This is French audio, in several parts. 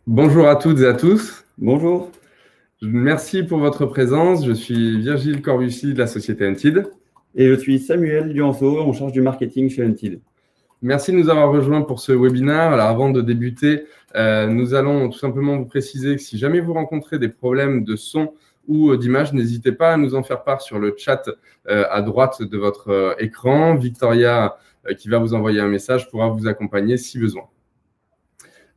Bonjour à toutes et à tous. Bonjour. Merci pour votre présence. Je suis Virgile Corbucci de la société Untied. Et je suis Samuel Duanceau, en charge du marketing chez Untied. Merci de nous avoir rejoints pour ce webinaire. Alors, avant de débuter, nous allons tout simplement vous préciser que si jamais vous rencontrez des problèmes de son ou d'image, n'hésitez pas à nous en faire part sur le chat à droite de votre écran. Victoria, qui va vous envoyer un message, pourra vous accompagner si besoin.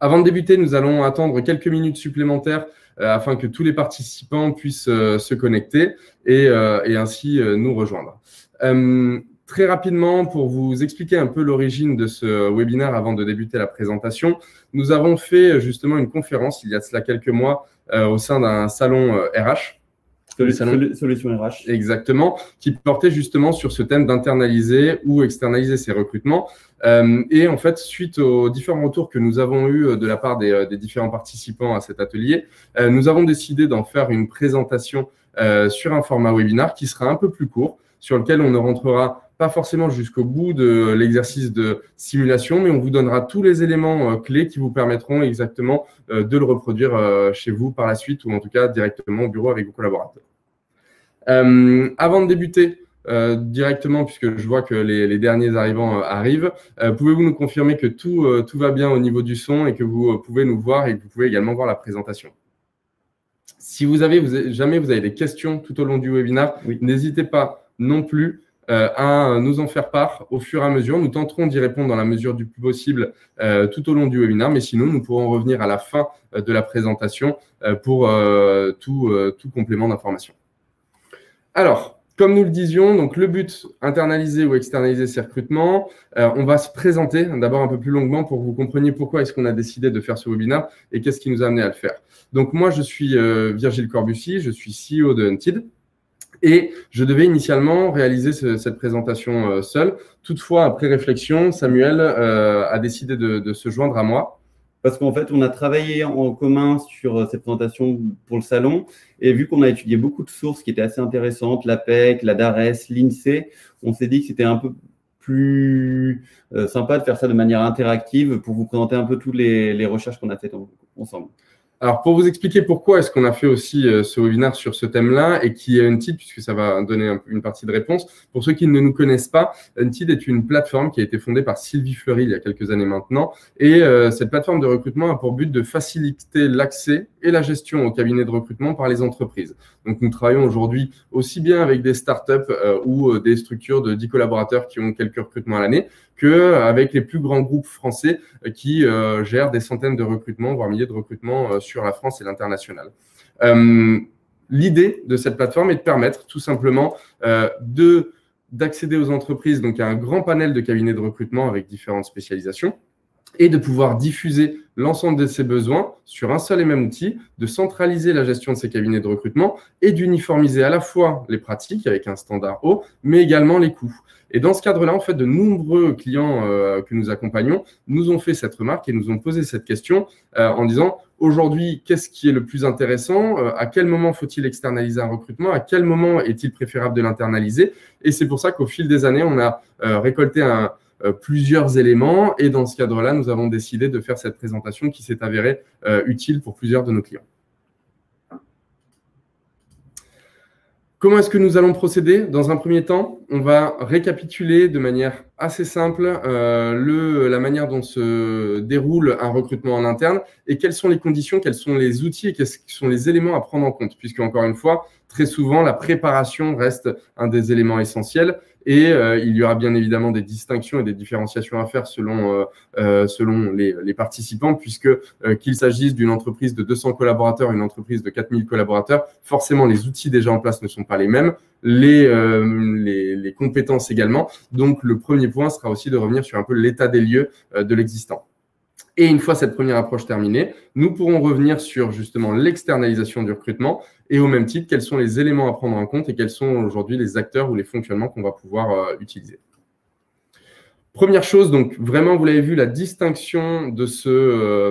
Avant de débuter, nous allons attendre quelques minutes supplémentaires afin que tous les participants puissent se connecter et ainsi nous rejoindre. Très rapidement, pour vous expliquer un peu l'origine de ce webinaire avant de débuter la présentation, nous avons fait justement une conférence il y a cela quelques mois au sein d'un salon RH. Solution RH. Exactement, qui portait justement sur ce thème d'internaliser ou externaliser ses recrutements. Et en fait, suite aux différents retours que nous avons eus de la part des différents participants à cet atelier, nous avons décidé d'en faire une présentation sur un format webinar qui sera un peu plus court, sur lequel on ne rentrera pas forcément jusqu'au bout de l'exercice de simulation, mais on vous donnera tous les éléments clés qui vous permettront exactement de le reproduire chez vous par la suite, ou en tout cas directement au bureau avec vos collaborateurs. Avant de débuter directement, puisque je vois que les derniers arrivants arrivent, pouvez-vous nous confirmer que tout va bien au niveau du son et que vous pouvez nous voir et que vous pouvez également voir la présentation? Si jamais vous avez des questions tout au long du webinaire, n'hésitez pas non plus à nous en faire part au fur et à mesure. Nous tenterons d'y répondre dans la mesure du plus possible tout au long du webinaire, mais sinon, nous pourrons revenir à la fin de la présentation pour tout complément d'information. Alors, comme nous le disions, donc le but, internaliser ou externaliser ces recrutements. On va se présenter d'abord un peu plus longuement pour que vous compreniez pourquoi est-ce qu'on a décidé de faire ce webinaire et qu'est-ce qui nous a amené à le faire. Donc moi, je suis Virgile Corbucci, je suis CEO de Untied. Et je devais initialement réaliser cette présentation seul. Toutefois, après réflexion, Samuel a décidé de se joindre à moi. Parce qu'en fait, on a travaillé en commun sur cette présentation pour le salon. Et vu qu'on a étudié beaucoup de sources qui étaient assez intéressantes, l'APEC, la DARES, l'INSEE, on s'est dit que c'était un peu plus sympa de faire ça de manière interactive pour vous présenter un peu toutes les recherches qu'on a faites ensemble. Alors, pour vous expliquer pourquoi est-ce qu'on a fait aussi ce webinaire sur ce thème-là et qui est Untied, puisque ça va donner une partie de réponse. Pour ceux qui ne nous connaissent pas, Untied est une plateforme qui a été fondée par Sylvie Fleury il y a quelques années maintenant. Et cette plateforme de recrutement a pour but de faciliter l'accès et la gestion au cabinet de recrutement par les entreprises. Donc, nous travaillons aujourd'hui aussi bien avec des startups ou des structures de 10 collaborateurs qui ont quelques recrutements à l'année qu'avec les plus grands groupes français qui gèrent des centaines de recrutements, voire milliers de recrutements sur la France et l'international. L'idée de cette plateforme est de permettre tout simplement d'accéder aux entreprises donc à un grand panel de cabinets de recrutement avec différentes spécialisations et de pouvoir diffuser l'ensemble de ces besoins sur un seul et même outil, de centraliser la gestion de ces cabinets de recrutement et d'uniformiser à la fois les pratiques avec un standard haut, mais également les coûts. Et dans ce cadre-là, en fait, de nombreux clients que nous accompagnons nous ont fait cette remarque et nous ont posé cette question en disant aujourd'hui, qu'est-ce qui est le plus intéressant? À quel moment faut-il externaliser un recrutement? À quel moment est-il préférable de l'internaliser? Et c'est pour ça qu'au fil des années, on a récolté plusieurs éléments et dans ce cadre-là, nous avons décidé de faire cette présentation qui s'est avérée utile pour plusieurs de nos clients. Comment est-ce que nous allons procéder? Dans un premier temps, on va récapituler de manière assez simple la manière dont se déroule un recrutement en interne et quelles sont les conditions, quels sont les outils et quels sont les éléments à prendre en compte. Puisque, encore une fois, très souvent, la préparation reste un des éléments essentiels et il y aura bien évidemment des distinctions et des différenciations à faire selon les participants puisque qu'il s'agisse d'une entreprise de 200 collaborateurs, une entreprise de 4000 collaborateurs, forcément les outils déjà en place ne sont pas les mêmes, les compétences également. Donc, le premier point sera aussi de revenir sur un peu l'état des lieux de l'existant. Et une fois cette première approche terminée, nous pourrons revenir sur justement l'externalisation du recrutement et au même titre, quels sont les éléments à prendre en compte et quels sont aujourd'hui les acteurs ou les fonctionnements qu'on va pouvoir utiliser. Première chose, donc vraiment, vous l'avez vu, la distinction de ce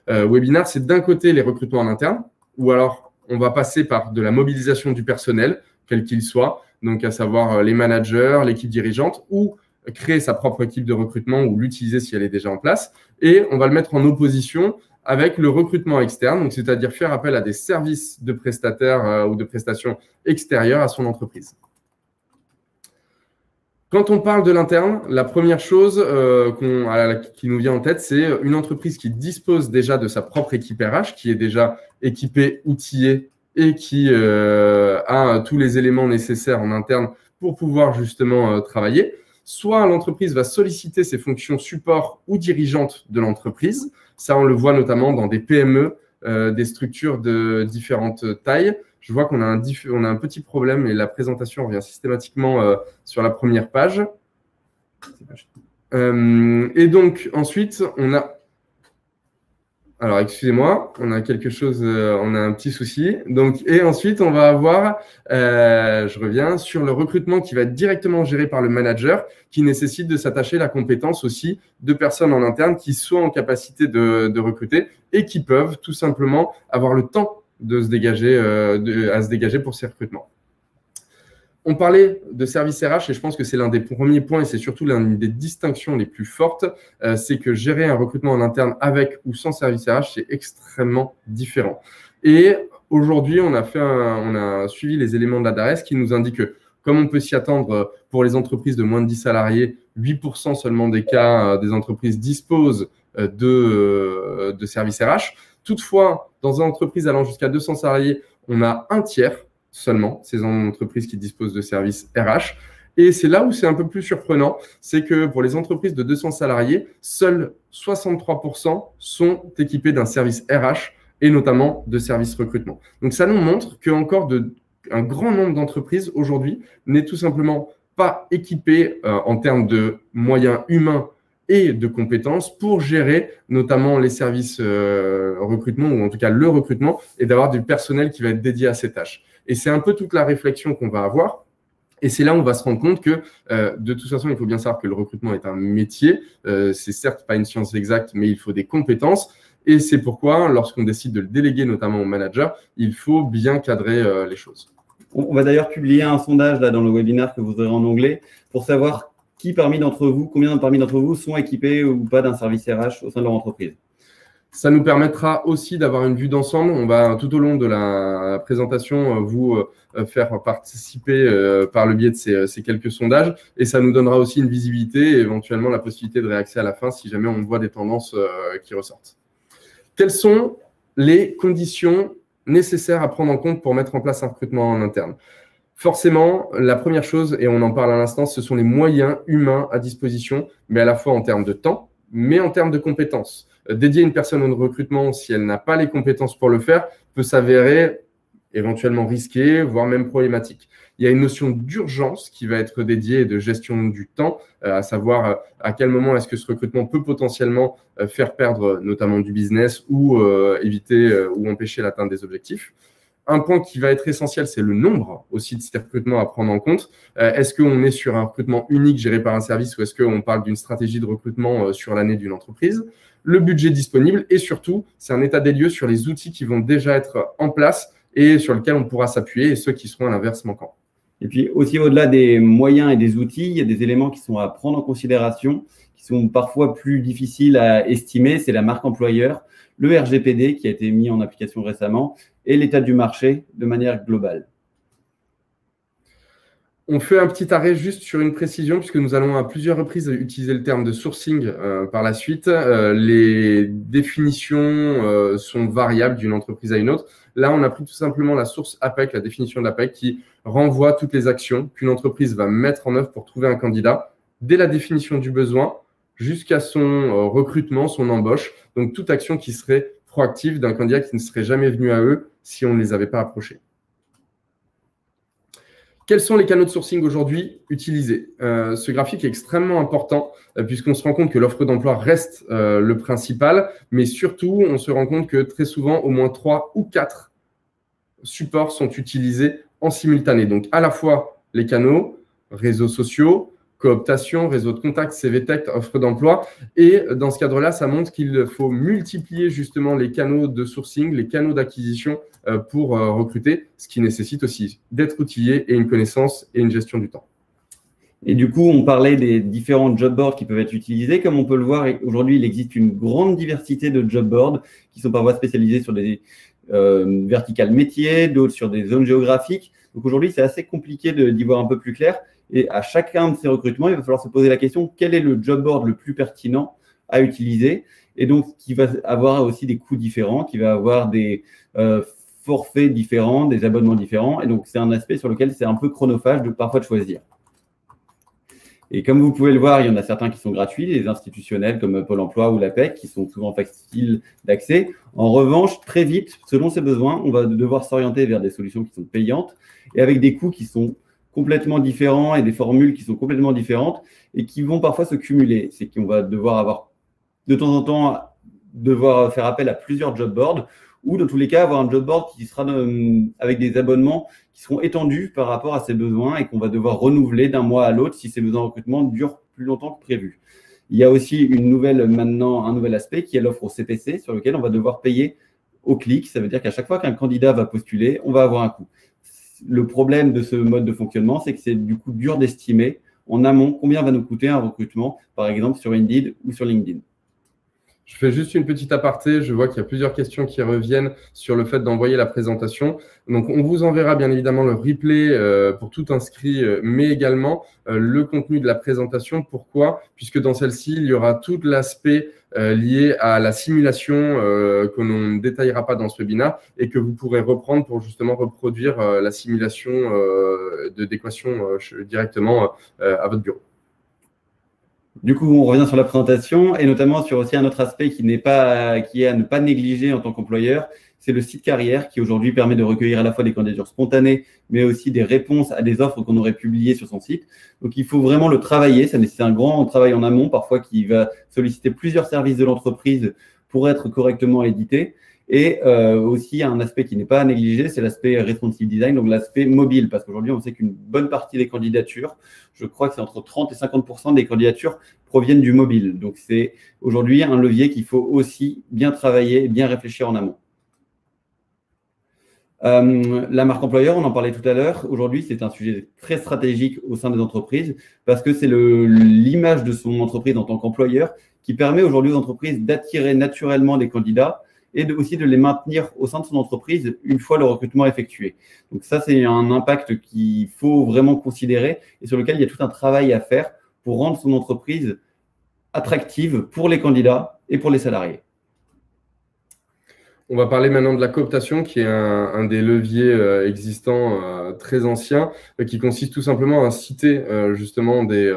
webinaire, c'est d'un côté les recrutements en interne, ou alors on va passer par de la mobilisation du personnel, quel qu'il soit, donc à savoir les managers, l'équipe dirigeante, ou créer sa propre équipe de recrutement ou l'utiliser si elle est déjà en place. Et on va le mettre en opposition avec le recrutement externe, donc c'est-à-dire faire appel à des services de prestataires ou de prestations extérieures à son entreprise. Quand on parle de l'interne, la première chose qui nous vient en tête, c'est une entreprise qui dispose déjà de sa propre équipe RH, qui est déjà équipée, outillée et qui a tous les éléments nécessaires en interne pour pouvoir justement travailler. Soit l'entreprise va solliciter ses fonctions support ou dirigeantes de l'entreprise. Ça, on le voit notamment dans des PME, des structures de différentes tailles. Je vois qu'on a un petit problème et la présentation revient systématiquement sur la première page. Et donc, ensuite, on a… Alors, excusez-moi, on a quelque chose, on a un petit souci. Donc, et ensuite, on va avoir, je reviens, sur le recrutement qui va être directement géré par le manager, qui nécessite de s'attacher à la compétence aussi de personnes en interne qui soient en capacité de recruter et qui peuvent tout simplement avoir le temps de se dégager, à se dégager pour ces recrutements. On parlait de service RH et je pense que c'est l'un des premiers points et c'est surtout l'une des distinctions les plus fortes, c'est que gérer un recrutement en interne avec ou sans service RH, c'est extrêmement différent. Et aujourd'hui, on a suivi les éléments de la DARES qui nous indiquent que, comme on peut s'y attendre pour les entreprises de moins de 10 salariés, 8% seulement des cas des entreprises disposent de services RH. Toutefois, dans une entreprise allant jusqu'à 200 salariés, on a un tiers seulement ces entreprises qui disposent de services RH. Et c'est là où c'est un peu plus surprenant, c'est que pour les entreprises de 200 salariés, seuls 63% sont équipés d'un service RH et notamment de services recrutement. Donc ça nous montre qu'encore un grand nombre d'entreprises aujourd'hui n'est tout simplement pas équipé en termes de moyens humains et de compétences pour gérer notamment les services recrutement ou en tout cas le recrutement et d'avoir du personnel qui va être dédié à ces tâches. Et c'est un peu toute la réflexion qu'on va avoir. Et c'est là où on va se rendre compte que, de toute façon, il faut bien savoir que le recrutement est un métier. C'est certes pas une science exacte, mais il faut des compétences. Et c'est pourquoi, lorsqu'on décide de le déléguer notamment au manager, il faut bien cadrer les choses. On va d'ailleurs publier un sondage là, dans le webinaire que vous aurez en onglet pour savoir combien parmi d'entre vous sont équipés ou pas d'un service RH au sein de leur entreprise. Ça nous permettra aussi d'avoir une vue d'ensemble. On va tout au long de la présentation vous faire participer par le biais de ces quelques sondages et ça nous donnera aussi une visibilité et éventuellement la possibilité de réaxer à la fin si jamais on voit des tendances qui ressortent. Quelles sont les conditions nécessaires à prendre en compte pour mettre en place un recrutement en interne ? Forcément, la première chose, et on en parle à l'instant, ce sont les moyens humains à disposition, mais à la fois en termes de temps, mais en termes de compétences. Dédier une personne au recrutement, si elle n'a pas les compétences pour le faire, peut s'avérer éventuellement risqué, voire même problématique. Il y a une notion d'urgence qui va être dédiée et de gestion du temps, à savoir à quel moment est-ce que ce recrutement peut potentiellement faire perdre notamment du business ou éviter ou empêcher l'atteinte des objectifs. Un point qui va être essentiel, c'est le nombre aussi de ces recrutements à prendre en compte. Est-ce qu'on est sur un recrutement unique géré par un service ou est-ce qu'on parle d'une stratégie de recrutement sur l'année d'une entreprise ? Le budget disponible et surtout, c'est un état des lieux sur les outils qui vont déjà être en place et sur lesquels on pourra s'appuyer et ceux qui seront à l'inverse manquants. Et puis aussi au-delà des moyens et des outils, il y a des éléments qui sont à prendre en considération, qui sont parfois plus difficiles à estimer. C'est la marque employeur, le RGPD qui a été mis en application récemment et l'état du marché de manière globale. On fait un petit arrêt juste sur une précision puisque nous allons à plusieurs reprises utiliser le terme de sourcing par la suite. Les définitions sont variables d'une entreprise à une autre. Là, on a pris tout simplement la source APEC, la définition d'APEC qui renvoie toutes les actions qu'une entreprise va mettre en œuvre pour trouver un candidat dès la définition du besoin jusqu'à son recrutement, son embauche. Donc, toute action qui serait proactive d'un candidat qui ne serait jamais venu à eux si on ne les avait pas approchés. Quels sont les canaux de sourcing aujourd'hui utilisés ? Ce graphique est extrêmement important puisqu'on se rend compte que l'offre d'emploi reste le principal, mais surtout, on se rend compte que très souvent, au moins 3 ou 4 supports sont utilisés en simultané. Donc, à la fois les canaux, réseaux sociaux, cooptation, réseau de contacts, CVTech, offre d'emploi. Et dans ce cadre-là, ça montre qu'il faut multiplier justement les canaux de sourcing, les canaux d'acquisition pour recruter, ce qui nécessite aussi d'être outillé et une connaissance et une gestion du temps. Et du coup, on parlait des différents job boards qui peuvent être utilisés. Comme on peut le voir, aujourd'hui, il existe une grande diversité de job boards qui sont parfois spécialisés sur des verticales métiers, d'autres sur des zones géographiques. Donc aujourd'hui, c'est assez compliqué d'y voir un peu plus clair. Et à chacun de ces recrutements, il va falloir se poser la question, quel est le job board le plus pertinent à utiliser? Et donc, qui va avoir aussi des coûts différents, qui va avoir des forfaits différents, des abonnements différents. Et donc, c'est un aspect sur lequel c'est un peu chronophage parfois de choisir. Et comme vous pouvez le voir, il y en a certains qui sont gratuits, les institutionnels comme Pôle emploi ou l'APEC, qui sont souvent faciles d'accès. En revanche, très vite, selon ses besoins, on va devoir s'orienter vers des solutions qui sont payantes et avec des coûts qui sont complètement différents et des formules qui sont complètement différentes et qui vont parfois se cumuler. C'est qu'on va devoir avoir, de temps en temps, devoir faire appel à plusieurs job boards ou dans tous les cas avoir un job board qui sera avec des abonnements qui seront étendus par rapport à ses besoins et qu'on va devoir renouveler d'un mois à l'autre si ces besoins de recrutement durent plus longtemps que prévu. Il y a aussi maintenant un nouvel aspect qui est l'offre au CPC sur lequel on va devoir payer au clic. Ça veut dire qu'à chaque fois qu'un candidat va postuler, on va avoir un coût. Le problème de ce mode de fonctionnement, c'est que c'est du coup dur d'estimer en amont combien va nous coûter un recrutement, par exemple sur Indeed ou sur LinkedIn. Je fais juste une petite aparté. Je vois qu'il y a plusieurs questions qui reviennent sur le fait d'envoyer la présentation. Donc, on vous enverra bien évidemment le replay pour tout inscrit, mais également le contenu de la présentation. Pourquoi? Puisque dans celle-ci, il y aura tout l'aspect lié à la simulation que l'on ne détaillera pas dans ce webinaire et que vous pourrez reprendre pour justement reproduire la simulation d'équation directement à votre bureau. Du coup, on revient sur la présentation et notamment sur aussi un autre aspect qui est à ne pas négliger en tant qu'employeur, c'est le site carrière qui aujourd'hui permet de recueillir à la fois des candidatures spontanées, mais aussi des réponses à des offres qu'on aurait publiées sur son site. Donc, il faut vraiment le travailler. Ça nécessite un grand travail en amont, parfois qui va solliciter plusieurs services de l'entreprise pour être correctement édité. Et aussi, un aspect qui n'est pas à négliger, c'est l'aspect responsive design, donc l'aspect mobile, parce qu'aujourd'hui, on sait qu'une bonne partie des candidatures, je crois que c'est entre 30 et 50% des candidatures proviennent du mobile. Donc, c'est aujourd'hui un levier qu'il faut aussi bien travailler et bien réfléchir en amont. La marque employeur, on en parlait tout à l'heure. Aujourd'hui, c'est un sujet très stratégique au sein des entreprises parce que c'est l'image de son entreprise en tant qu'employeur qui permet aujourd'hui aux entreprises d'attirer naturellement des candidats et aussi de les maintenir au sein de son entreprise une fois le recrutement effectué. Donc ça, c'est un impact qu'il faut vraiment considérer et sur lequel il y a tout un travail à faire pour rendre son entreprise attractive pour les candidats et pour les salariés. On va parler maintenant de la cooptation, qui est un des leviers existants très anciens, qui consiste tout simplement à inciter justement des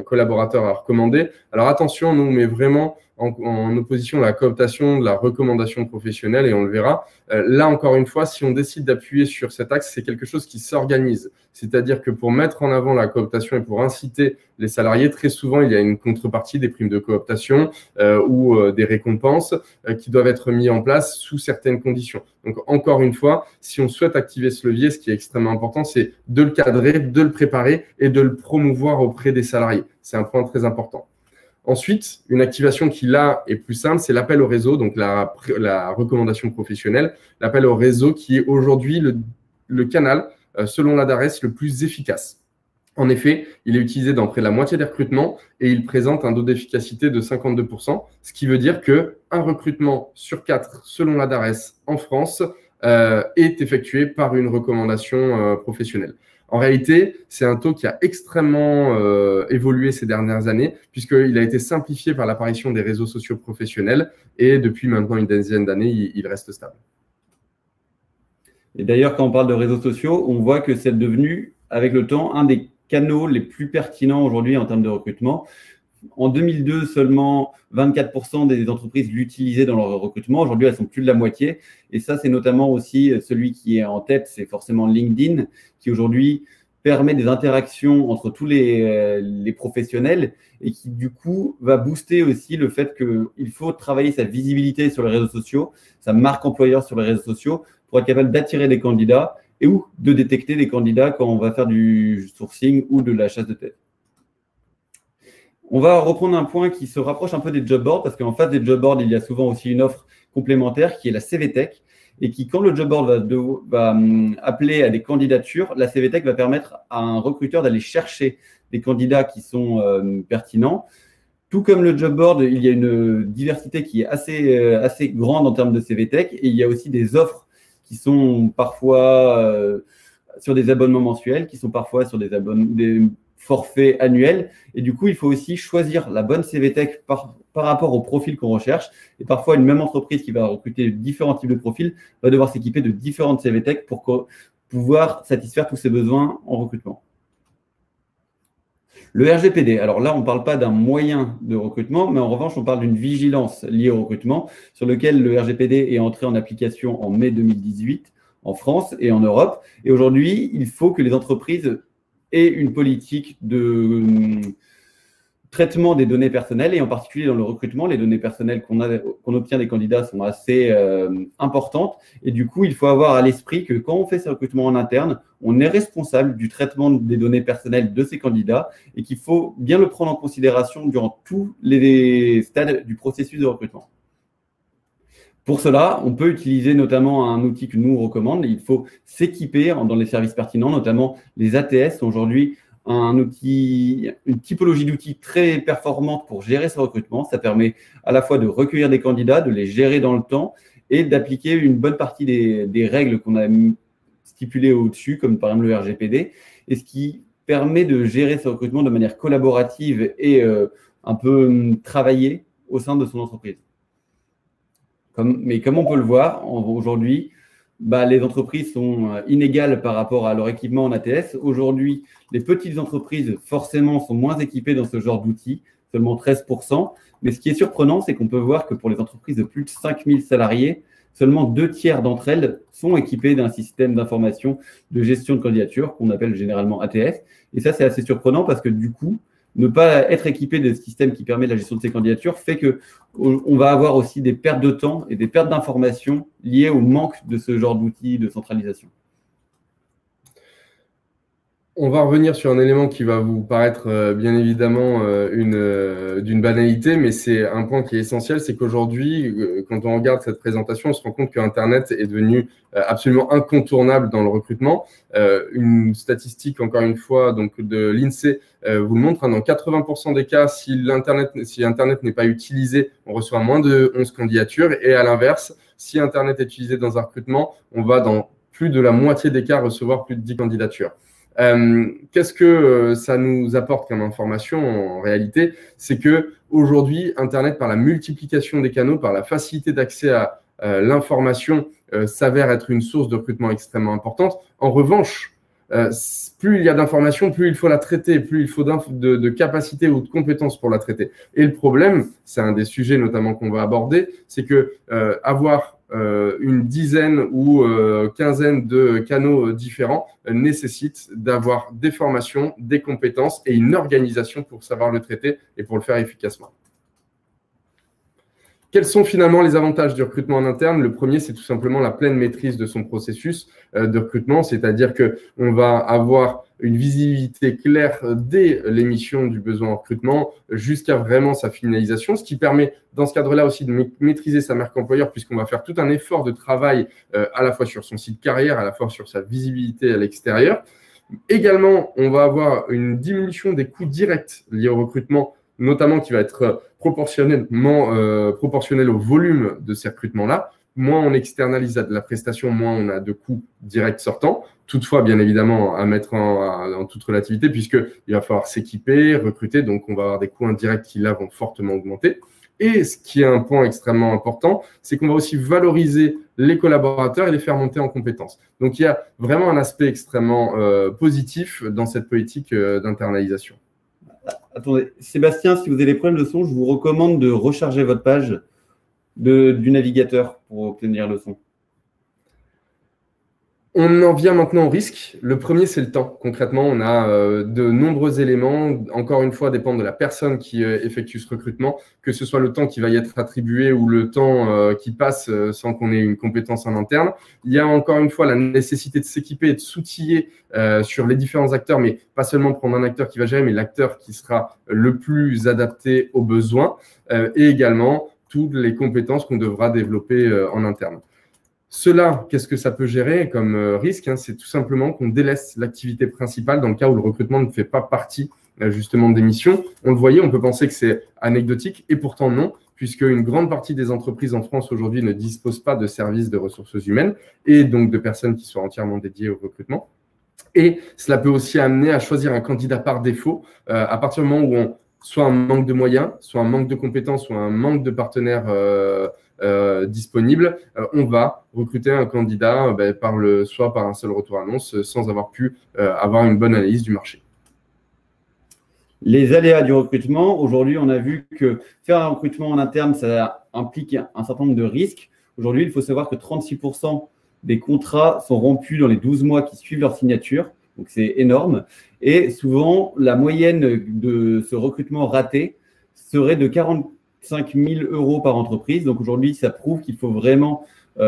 collaborateurs à recommander. Alors attention, nous on met vraiment en opposition la cooptation de la recommandation professionnelle et on le verra. Là, encore une fois, si on décide d'appuyer sur cet axe, c'est quelque chose qui s'organise. C'est-à-dire que pour mettre en avant la cooptation et pour inciter les salariés, très souvent, il y a une contrepartie, des primes de cooptation ou des récompenses qui doivent être mises en place sous certaines conditions. Donc, encore une fois, si on souhaite activer ce levier, ce qui est extrêmement important, c'est de le cadrer, de le préparer et de le promouvoir auprès des salariés. C'est un point très important. Ensuite, une activation qui, là, est plus simple, c'est l'appel au réseau, donc la recommandation professionnelle. L'appel au réseau qui est aujourd'hui le canal, selon la DARES, le plus efficace. En effet, il est utilisé dans près de la moitié des recrutements et il présente un taux d'efficacité de 52%, ce qui veut dire qu'un recrutement sur 4, selon la DARES en France, est effectué par une recommandation professionnelle. En réalité, c'est un taux qui a extrêmement évolué ces dernières années, puisqu'il a été simplifié par l'apparition des réseaux sociaux professionnels et depuis maintenant une dizaine d'années, il reste stable. Et d'ailleurs, quand on parle de réseaux sociaux, on voit que c'est devenu, avec le temps, un des canaux les plus pertinents aujourd'hui en termes de recrutement. En 2002, seulement 24% des entreprises l'utilisaient dans leur recrutement. Aujourd'hui, elles sont plus de la moitié. Et ça, c'est notamment aussi celui qui est en tête, c'est forcément LinkedIn, qui aujourd'hui permet des interactions entre tous les professionnels et qui, du coup, va booster aussi le fait qu'il faut travailler sa visibilité sur les réseaux sociaux, sa marque employeur sur les réseaux sociaux pour être capable d'attirer des candidats et ou de détecter des candidats quand on va faire du sourcing ou de la chasse de tête. On va reprendre un point qui se rapproche un peu des job boards, parce qu'en face des job boards, il y a souvent aussi une offre complémentaire qui est la CVTech, et qui, quand le job board va appeler à des candidatures, la CVTech va permettre à un recruteur d'aller chercher des candidats qui sont pertinents. Tout comme le job board, il y a une diversité qui est assez grande en termes de CVTech, et il y a aussi des offres qui sont parfois sur des abonnements mensuels, qui sont parfois sur des forfaits annuels. Et du coup, il faut aussi choisir la bonne CVTech par rapport au profil qu'on recherche. Et parfois, une même entreprise qui va recruter différents types de profils va devoir s'équiper de différentes CVTech pour pouvoir satisfaire tous ses besoins en recrutement. Le RGPD, alors là, on ne parle pas d'un moyen de recrutement, mais en revanche, on parle d'une vigilance liée au recrutement sur lequel le RGPD est entré en application en mai 2018 en France et en Europe. Et aujourd'hui, il faut que les entreprises aient une politique de traitement des données personnelles, et en particulier dans le recrutement, les données personnelles qu'on obtient des candidats sont assez importantes. Et du coup, il faut avoir à l'esprit que quand on fait ces recrutements en interne, on est responsable du traitement des données personnelles de ces candidats et qu'il faut bien le prendre en considération durant tous les stades du processus de recrutement. Pour cela, on peut utiliser notamment un outil que nous on recommande. Il faut s'équiper dans les services pertinents, notamment les ATS. Aujourd'hui, une typologie d'outils très performante pour gérer ce recrutement. Ça permet à la fois de recueillir des candidats, de les gérer dans le temps et d'appliquer une bonne partie des règles qu'on a stipulées au-dessus, comme par exemple le RGPD, et ce qui permet de gérer ce recrutement de manière collaborative et un peu travaillée au sein de son entreprise. Mais comme on peut le voir aujourd'hui, les entreprises sont inégales par rapport à leur équipement en ATS. Aujourd'hui, les petites entreprises, forcément, sont moins équipées dans ce genre d'outils, seulement 13%. Mais ce qui est surprenant, c'est qu'on peut voir que pour les entreprises de plus de 5000 salariés, seulement 2 tiers d'entre elles sont équipées d'un système d'information de gestion de candidature qu'on appelle généralement ATS. Et ça, c'est assez surprenant parce que du coup, ne pas être équipé de ce système qui permet la gestion de ces candidatures fait qu'on va avoir aussi des pertes de temps et des pertes d'informations liées au manque de ce genre d'outils de centralisation. On va revenir sur un élément qui va vous paraître bien évidemment d'une banalité, mais c'est un point qui est essentiel, c'est qu'aujourd'hui, quand on regarde cette présentation, on se rend compte que Internet est devenu absolument incontournable dans le recrutement. Une statistique, encore une fois, donc de l'INSEE vous le montre, dans 80% des cas, si Internet n'est pas utilisé, on reçoit moins de 11 candidatures, et à l'inverse, si Internet est utilisé dans un recrutement, on va dans plus de la moitié des cas recevoir plus de 10 candidatures. Qu'est-ce que ça nous apporte comme information en réalité? C'est que aujourd'hui, Internet, par la multiplication des canaux, par la facilité d'accès à l'information, s'avère être une source de recrutement extrêmement importante. En revanche, plus il y a d'informations, plus il faut la traiter, plus il faut de capacités ou de compétences pour la traiter. Et le problème, c'est un des sujets notamment qu'on va aborder, c'est que avoir une dizaine ou quinzaine de canaux différents nécessite d'avoir des formations, des compétences et une organisation pour savoir le traiter et pour le faire efficacement. Quels sont finalement les avantages du recrutement en interne? Le premier, c'est tout simplement la pleine maîtrise de son processus de recrutement, c'est-à-dire qu'on va avoir une visibilité claire dès l'émission du besoin en recrutement jusqu'à vraiment sa finalisation, ce qui permet dans ce cadre-là aussi de maîtriser sa marque employeur, puisqu'on va faire tout un effort de travail à la fois sur son site carrière, à la fois sur sa visibilité à l'extérieur. Également, on va avoir une diminution des coûts directs liés au recrutement, notamment qui va être proportionnel au volume de ces recrutements-là. Moins on externalise de la prestation, moins on a de coûts directs sortants. Toutefois, bien évidemment, à mettre en toute relativité, puisqu'il va falloir s'équiper, recruter, donc on va avoir des coûts indirects qui, là, vont fortement augmenter. Et ce qui est un point extrêmement important, c'est qu'on va aussi valoriser les collaborateurs et les faire monter en compétences. Donc, il y a vraiment un aspect extrêmement positif dans cette politique d'internalisation. Attendez, Sébastien, si vous avez des problèmes de son, je vous recommande de recharger votre page du navigateur pour obtenir le son. On en vient maintenant au risque. Le premier, c'est le temps. Concrètement, on a de nombreux éléments, encore une fois, dépendent de la personne qui effectue ce recrutement, que ce soit le temps qui va y être attribué ou le temps qui passe sans qu'on ait une compétence en interne. Il y a encore une fois la nécessité de s'équiper et de s'outiller sur les différents acteurs, mais pas seulement prendre un acteur qui va gérer, mais l'acteur qui sera le plus adapté aux besoins et également toutes les compétences qu'on devra développer en interne. Cela, qu'est-ce que ça peut gérer comme risque, hein? C'est tout simplement qu'on délaisse l'activité principale dans le cas où le recrutement ne fait pas partie justement des missions. On le voyait, on peut penser que c'est anecdotique et pourtant non, puisque une grande partie des entreprises en France aujourd'hui ne disposent pas de services de ressources humaines et donc de personnes qui soient entièrement dédiées au recrutement. Et cela peut aussi amener à choisir un candidat par défaut à partir du moment où on soit un manque de moyens, soit un manque de compétences, soit un manque de partenaires disponibles, on va recruter un candidat soit par un seul retour annonce sans avoir pu avoir une bonne analyse du marché. Les aléas du recrutement, aujourd'hui, on a vu que faire un recrutement en interne, ça implique un certain nombre de risques. Aujourd'hui, il faut savoir que 36% des contrats sont rompus dans les 12 mois qui suivent leur signature. Donc, c'est énorme. Et souvent, la moyenne de ce recrutement raté serait de 45 000 € par entreprise. Donc, aujourd'hui, ça prouve qu'il faut vraiment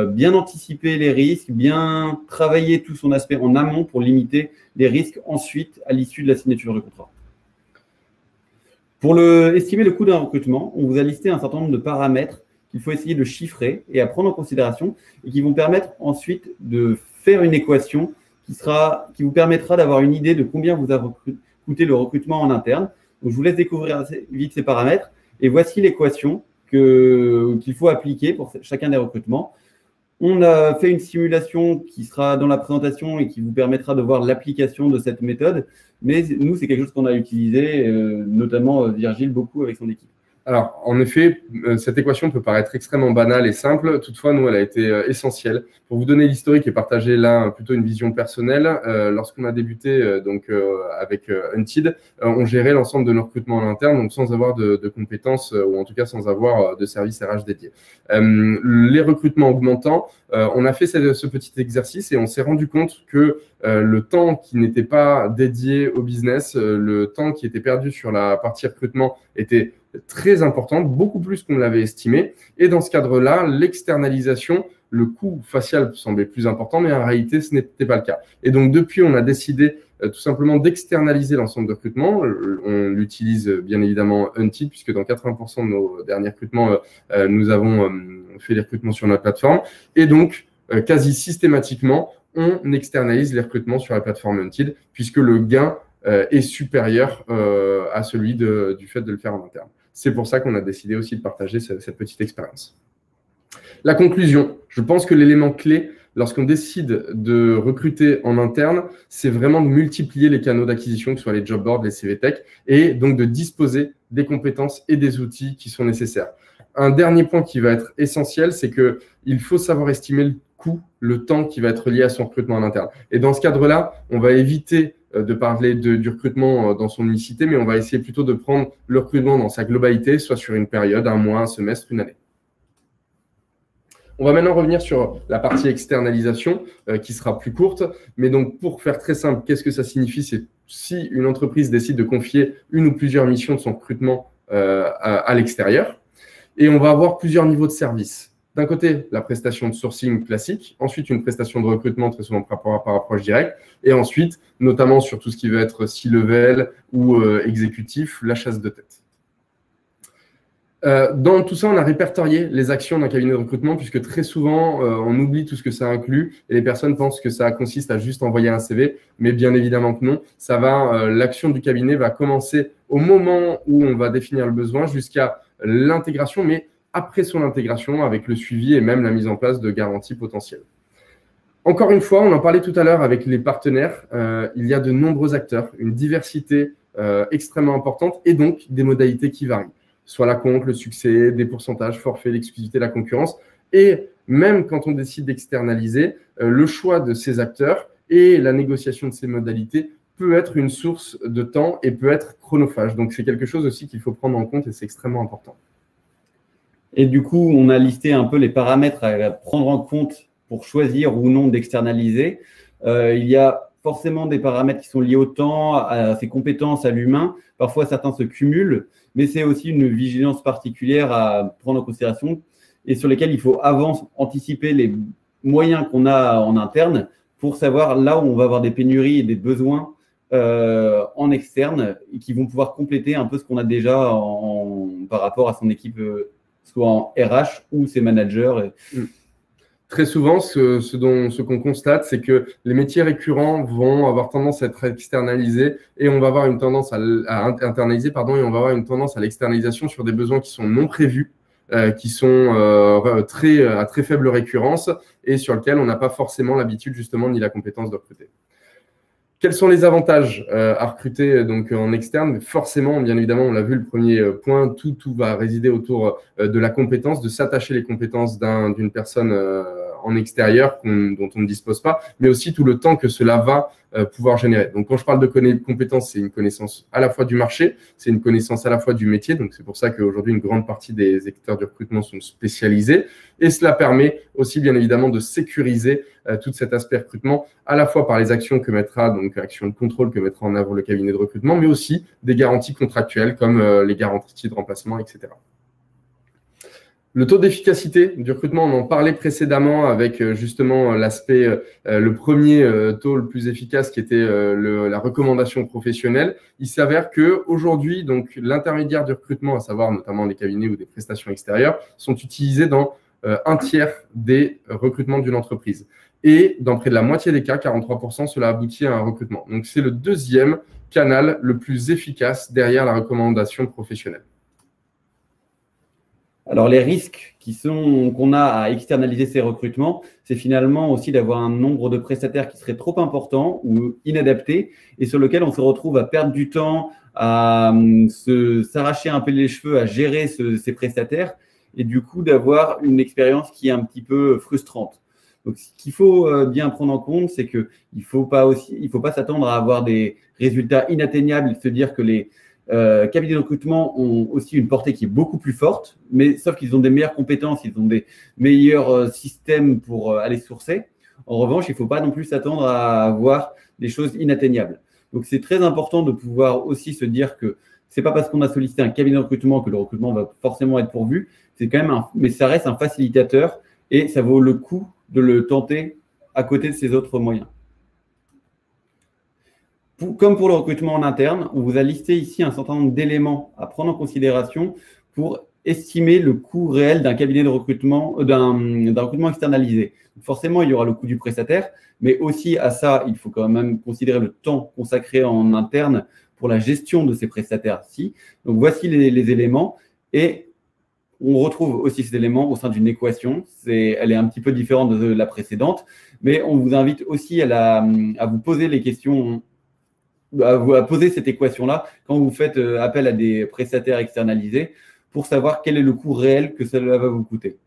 bien anticiper les risques, bien travailler tout son aspect en amont pour limiter les risques ensuite à l'issue de la signature de contrat. Pour estimer le coût d'un recrutement, on vous a listé un certain nombre de paramètres qu'il faut essayer de chiffrer et à prendre en considération et qui vont permettre ensuite de faire une équation qui vous permettra d'avoir une idée de combien vous a coûté le recrutement en interne. Donc, je vous laisse découvrir assez vite ces paramètres. Et voici l'équation qu'il faut appliquer pour chacun des recrutements. On a fait une simulation qui sera dans la présentation et qui vous permettra de voir l'application de cette méthode. Mais nous, c'est quelque chose qu'on a utilisé, notamment Virgile, beaucoup avec son équipe. Alors, en effet, cette équation peut paraître extrêmement banale et simple. Toutefois, nous, elle a été essentielle. Pour vous donner l'historique et partager là plutôt une vision personnelle, lorsqu'on a débuté avec Unted, on gérait l'ensemble de nos recrutements en interne, donc sans avoir de compétences ou en tout cas sans avoir de service RH dédié. Les recrutements augmentant, on a fait ce petit exercice et on s'est rendu compte que le temps qui n'était pas dédié au business, le temps qui était perdu sur la partie recrutement était très importante, beaucoup plus qu'on l'avait estimé. Et dans ce cadre-là, l'externalisation, le coût facial semblait plus important, mais en réalité, ce n'était pas le cas. Et donc, depuis, on a décidé tout simplement d'externaliser l'ensemble de recrutement. On utilise bien évidemment Unted, puisque dans 80% de nos derniers recrutements, nous avons fait les recrutements sur notre plateforme. Et donc, quasi systématiquement, on externalise les recrutements sur la plateforme Unted, puisque le gain est supérieur à celui du fait de le faire en interne. C'est pour ça qu'on a décidé aussi de partager cette petite expérience. La conclusion, je pense que l'élément clé lorsqu'on décide de recruter en interne, c'est vraiment de multiplier les canaux d'acquisition, que ce soit les job boards, les CV Tech, et donc de disposer des compétences et des outils qui sont nécessaires. Un dernier point qui va être essentiel, c'est qu'il faut savoir estimer le coût, le temps qui va être lié à son recrutement en interne. Et dans ce cadre-là, on va éviter de parler du recrutement dans son unicité, mais on va essayer plutôt de prendre le recrutement dans sa globalité, soit sur une période, un mois, un semestre, une année. On va maintenant revenir sur la partie externalisation qui sera plus courte. Mais donc, pour faire très simple, qu'est-ce que ça signifie? C'est si une entreprise décide de confier une ou plusieurs missions de son recrutement à l'extérieur. Et on va avoir plusieurs niveaux de service. D'un côté, la prestation de sourcing classique, ensuite une prestation de recrutement très souvent par approche directe, et ensuite, notamment sur tout ce qui va être C-level ou exécutif, la chasse de tête. Dans tout ça, on a répertorié les actions d'un cabinet de recrutement, puisque très souvent, on oublie tout ce que ça inclut, et les personnes pensent que ça consiste à juste envoyer un CV, mais bien évidemment que non. L'action du cabinet va commencer au moment où on va définir le besoin jusqu'à l'intégration, mais après son intégration avec le suivi et même la mise en place de garanties potentielles. Encore une fois, on en parlait tout à l'heure avec les partenaires, il y a de nombreux acteurs, une diversité extrêmement importante et donc des modalités qui varient, soit la compte, le succès, des pourcentages, forfait, l'exclusivité, la concurrence. Et même quand on décide d'externaliser, le choix de ces acteurs et la négociation de ces modalités peut être une source de temps et peut être chronophage. Donc, c'est quelque chose aussi qu'il faut prendre en compte et c'est extrêmement important. Et du coup, on a listé un peu les paramètres à prendre en compte pour choisir ou non d'externaliser. Il y a forcément des paramètres qui sont liés au temps, à ses compétences, à l'humain. Parfois, certains se cumulent, mais c'est aussi une vigilance particulière à prendre en considération et sur lesquels il faut avant anticiper les moyens qu'on a en interne pour savoir là où on va avoir des pénuries et des besoins en externe et qui vont pouvoir compléter un peu ce qu'on a déjà par rapport à son équipe, soit en RH ou ses managers. Très souvent, ce qu'on constate, c'est que les métiers récurrents vont avoir tendance à être externalisés et on va avoir une tendance à internaliser, pardon, et on va avoir une tendance à l'externalisation sur des besoins qui sont non prévus, qui sont à très faible récurrence et sur lesquels on n'a pas forcément l'habitude justement ni la compétence de recruter. Quels sont les avantages à recruter donc en externe? Forcément, bien évidemment, on l'a vu, le premier point, tout va résider autour de la compétence, de s'attacher les compétences d'une personne en extérieur dont on ne dispose pas, mais aussi tout le temps que cela va pouvoir générer. Donc, quand je parle de compétences, c'est une connaissance à la fois du marché, c'est une connaissance à la fois du métier. Donc, c'est pour ça qu'aujourd'hui, une grande partie des acteurs du recrutement sont spécialisés. Et cela permet aussi, bien évidemment, de sécuriser tout cet aspect recrutement, à la fois par les actions que mettra, donc actions de contrôle que mettra en œuvre le cabinet de recrutement, mais aussi des garanties contractuelles comme les garanties de remplacement, etc. Le taux d'efficacité du recrutement, on en parlait précédemment avec justement l'aspect, le premier taux le plus efficace qui était la recommandation professionnelle. Il s'avère qu'aujourd'hui, donc l'intermédiaire du recrutement, à savoir notamment les cabinets ou des prestations extérieures, sont utilisés dans un tiers des recrutements d'une entreprise. Et dans près de la moitié des cas, 43%, cela aboutit à un recrutement. Donc c'est le deuxième canal le plus efficace derrière la recommandation professionnelle. Alors, les risques qu'on a à externaliser ces recrutements, c'est finalement aussi d'avoir un nombre de prestataires qui serait trop important ou inadapté et sur lequel on se retrouve à perdre du temps, à s'arracher un peu les cheveux, à gérer ces prestataires et du coup d'avoir une expérience qui est un petit peu frustrante. Donc, ce qu'il faut bien prendre en compte, c'est qu'il ne faut pas s'attendre à avoir des résultats inatteignables, se dire que les cabinets de recrutement ont aussi une portée qui est beaucoup plus forte, mais sauf qu'ils ont des meilleures compétences, ils ont des meilleurs systèmes pour aller sourcer. En revanche, il ne faut pas non plus s'attendre à avoir des choses inatteignables. Donc, c'est très important de pouvoir aussi se dire que ce n'est pas parce qu'on a sollicité un cabinet de recrutement que le recrutement va forcément être pourvu. C'est quand même mais ça reste un facilitateur et ça vaut le coup de le tenter à côté de ces autres moyens. Comme pour le recrutement en interne, on vous a listé ici un certain nombre d'éléments à prendre en considération pour estimer le coût réel d'un cabinet de recrutement, d'un recrutement externalisé. Donc forcément, il y aura le coût du prestataire, mais aussi à ça, il faut quand même considérer le temps consacré en interne pour la gestion de ces prestataires-ci. Donc voici les éléments et on retrouve aussi ces éléments au sein d'une équation. Elle est un petit peu différente de la précédente, mais on vous invite aussi à vous poser les questions, à poser cette équation-là quand vous faites appel à des prestataires externalisés pour savoir quel est le coût réel que cela va vous coûter.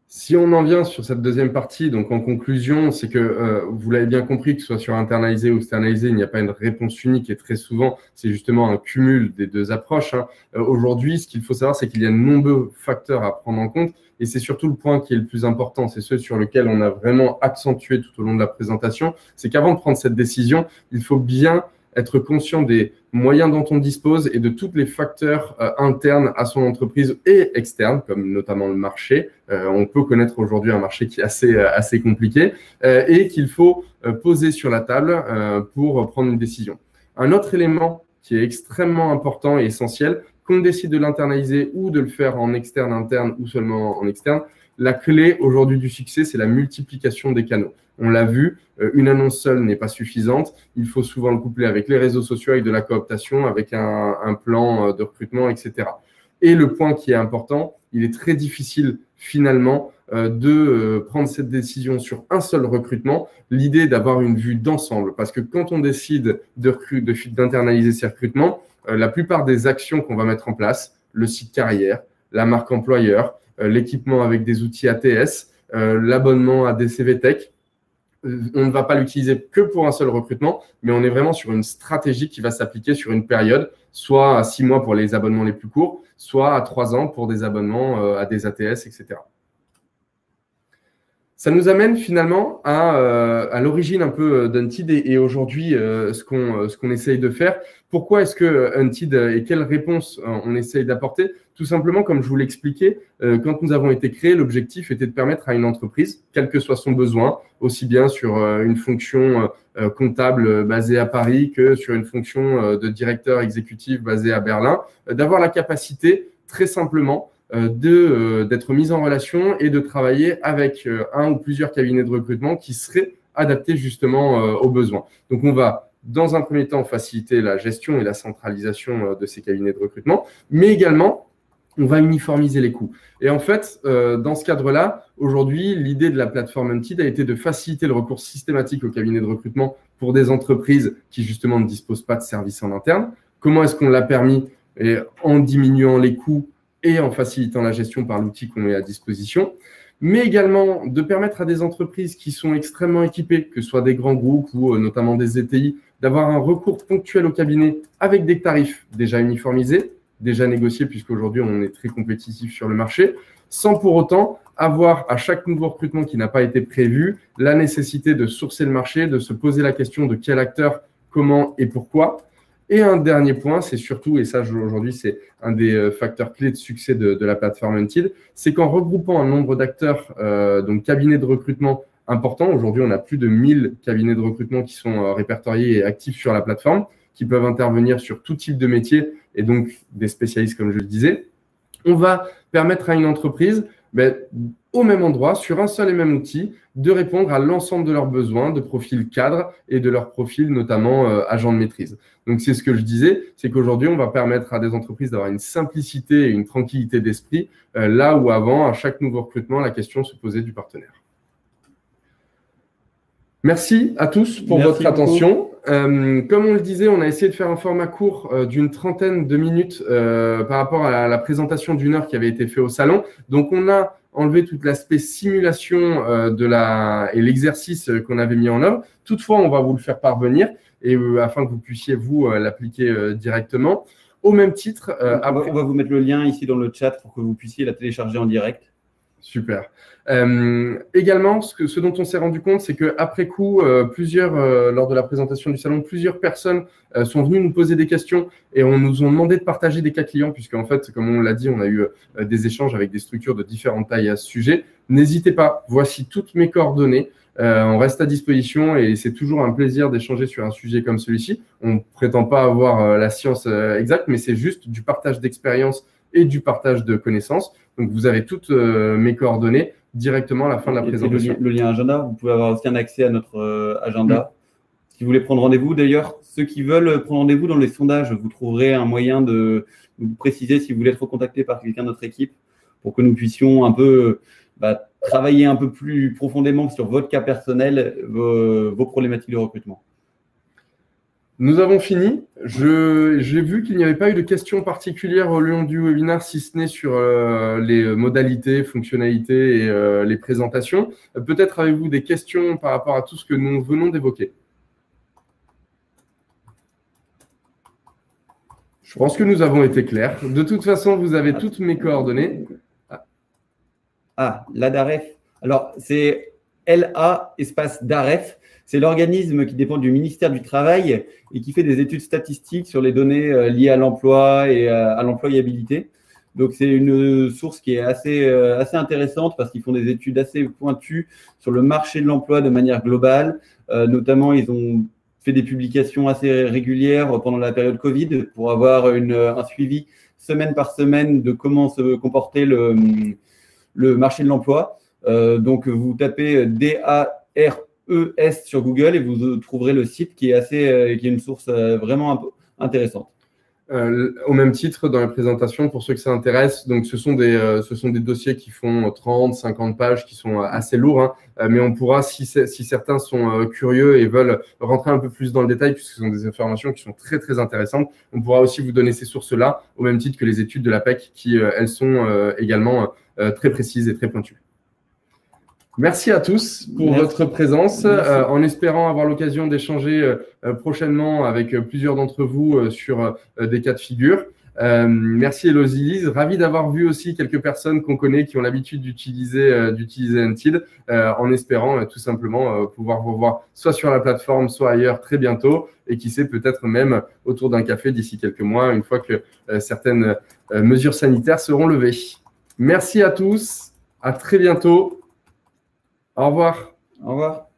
Si on en vient sur cette deuxième partie, donc en conclusion, c'est que vous l'avez bien compris, que ce soit sur internalisé ou externalisé, il n'y a pas une réponse unique et très souvent, c'est justement un cumul des deux approches. Aujourd'hui, ce qu'il faut savoir, c'est qu'il y a de nombreux facteurs à prendre en compte et c'est surtout le point qui est le plus important, c'est ce sur lequel on a vraiment accentué tout au long de la présentation, c'est qu'avant de prendre cette décision, il faut bien être conscient des moyens dont on dispose et de tous les facteurs internes à son entreprise et externes, comme notamment le marché. On peut connaître aujourd'hui un marché qui est assez compliqué et qu'il faut poser sur la table pour prendre une décision. Un autre élément qui est extrêmement important et essentiel, qu'on décide de l'internaliser ou de le faire en externe, interne ou seulement en externe, la clé aujourd'hui du succès, c'est la multiplication des canaux. On l'a vu, une annonce seule n'est pas suffisante. Il faut souvent le coupler avec les réseaux sociaux, avec de la cooptation, avec un plan de recrutement, etc. Et le point qui est important, il est très difficile finalement de prendre cette décision sur un seul recrutement. L'idée d'avoir une vue d'ensemble, parce que quand on décide d'internaliser ces recrutements, la plupart des actions qu'on va mettre en place, le site carrière, la marque employeur, l'équipement avec des outils ATS, l'abonnement à des CV Tech, on ne va pas l'utiliser que pour un seul recrutement, mais on est vraiment sur une stratégie qui va s'appliquer sur une période, soit à 6 mois pour les abonnements les plus courts, soit à 3 ans pour des abonnements à des ATS, etc. Ça nous amène finalement à l'origine un peu d'Unted et aujourd'hui ce qu'on essaye de faire. Pourquoi est-ce que Unted et quelles réponses on essaye d'apporter? Tout simplement, comme je vous l'expliquais, quand nous avons été créés, l'objectif était de permettre à une entreprise, quel que soit son besoin, aussi bien sur une fonction comptable basée à Paris que sur une fonction de directeur exécutif basée à Berlin, d'avoir la capacité très simplement d'être mise en relation et de travailler avec un ou plusieurs cabinets de recrutement qui seraient adaptés justement aux besoins. Donc, on va, dans un premier temps, faciliter la gestion et la centralisation de ces cabinets de recrutement, mais également, on va uniformiser les coûts. Et en fait, dans ce cadre-là, aujourd'hui, l'idée de la plateforme Unted a été de faciliter le recours systématique aux cabinets de recrutement pour des entreprises qui, justement, ne disposent pas de services en interne. Comment est-ce qu'on l'a permis? Et en diminuant les coûts et en facilitant la gestion par l'outil qu'on met à disposition, mais également de permettre à des entreprises qui sont extrêmement équipées, que ce soit des grands groupes ou notamment des ETI, d'avoir un recours ponctuel au cabinet avec des tarifs déjà uniformisés, déjà négociés, puisqu'aujourd'hui on est très compétitif sur le marché, sans pour autant avoir à chaque nouveau recrutement qui n'a pas été prévu, la nécessité de sourcer le marché, de se poser la question de quel acteur, comment et pourquoi. Et un dernier point, c'est surtout, et ça aujourd'hui c'est un des facteurs clés de succès de la plateforme Unted, c'est qu'en regroupant un nombre d'acteurs, donc cabinets de recrutement importants, aujourd'hui on a plus de 1000 cabinets de recrutement qui sont répertoriés et actifs sur la plateforme, qui peuvent intervenir sur tout type de métier et donc des spécialistes comme je le disais, on va permettre à une entreprise au même endroit, sur un seul et même outil, de répondre à l'ensemble de leurs besoins, de profils cadres et de leurs profils notamment agents de maîtrise. Donc, c'est ce que je disais, c'est qu'aujourd'hui, on va permettre à des entreprises d'avoir une simplicité et une tranquillité d'esprit, là où avant, à chaque nouveau recrutement, la question se posait du partenaire. Merci à tous pour votre attention. Comme on le disait, on a essayé de faire un format court d'une trentaine de minutes par rapport à la présentation d'une heure qui avait été faite au salon. Donc, on a enlevé tout l'aspect simulation et l'exercice qu'on avait mis en œuvre. Toutefois, on va vous le faire parvenir et afin que vous puissiez, vous, l'appliquer directement. Au même titre… on va vous mettre le lien ici dans le chat pour que vous puissiez la télécharger en direct. Super. Également, ce dont on s'est rendu compte, c'est qu'après coup, lors de la présentation du salon, plusieurs personnes sont venues nous poser des questions et on nous ont demandé de partager des cas clients, puisqu'en fait, comme on l'a dit, on a eu des échanges avec des structures de différentes tailles à ce sujet. N'hésitez pas, voici toutes mes coordonnées. On reste à disposition et c'est toujours un plaisir d'échanger sur un sujet comme celui-ci. On ne prétend pas avoir la science exacte, mais c'est juste du partage d'expérience et du partage de connaissances. Donc, vous avez toutes mes coordonnées directement à la fin de la présentation. Le lien agenda, vous pouvez avoir aussi un accès à notre agenda. Si vous voulez prendre rendez-vous, d'ailleurs, ceux qui veulent prendre rendez-vous dans les sondages, vous trouverez un moyen de vous préciser si vous voulez être recontacté par quelqu'un de notre équipe pour que nous puissions un peu travailler un peu plus profondément sur votre cas personnel, vos problématiques de recrutement. Nous avons fini. J'ai vu qu'il n'y avait pas eu de questions particulières au long du webinaire, si ce n'est sur les modalités, fonctionnalités et les présentations. Peut-être avez-vous des questions par rapport à tout ce que nous venons d'évoquer? Je pense que nous avons été clairs. De toute façon, vous avez toutes mes coordonnées. La DAREF. Alors, c'est LA espace DAREF. C'est l'organisme qui dépend du ministère du Travail et qui fait des études statistiques sur les données liées à l'emploi et à l'employabilité. Donc, c'est une source qui est assez intéressante parce qu'ils font des études assez pointues sur le marché de l'emploi de manière globale. Notamment, ils ont fait des publications assez régulières pendant la période Covid pour avoir un suivi semaine par semaine de comment se comportait le marché de l'emploi. Donc, vous tapez DARES sur Google et vous trouverez le site qui est une source vraiment intéressante. Au même titre, dans la présentation, pour ceux que ça intéresse, donc ce sont des dossiers qui font 30, 50 pages, qui sont assez lourds, mais on pourra, si certains sont curieux et veulent rentrer un peu plus dans le détail, puisque ce sont des informations qui sont très, très intéressantes, on pourra aussi vous donner ces sources-là, au même titre que les études de l'APEC, qui, elles, sont également très précises et très pointues. Merci à tous pour votre présence, en espérant avoir l'occasion d'échanger prochainement avec plusieurs d'entre vous sur des cas de figure. Merci Elodie. Ravi d'avoir vu aussi quelques personnes qu'on connaît qui ont l'habitude d'utiliser Untied, en espérant tout simplement pouvoir vous voir soit sur la plateforme, soit ailleurs très bientôt, et qui sait peut-être même autour d'un café d'ici quelques mois, une fois que certaines mesures sanitaires seront levées. Merci à tous, à très bientôt. Au revoir. Au revoir.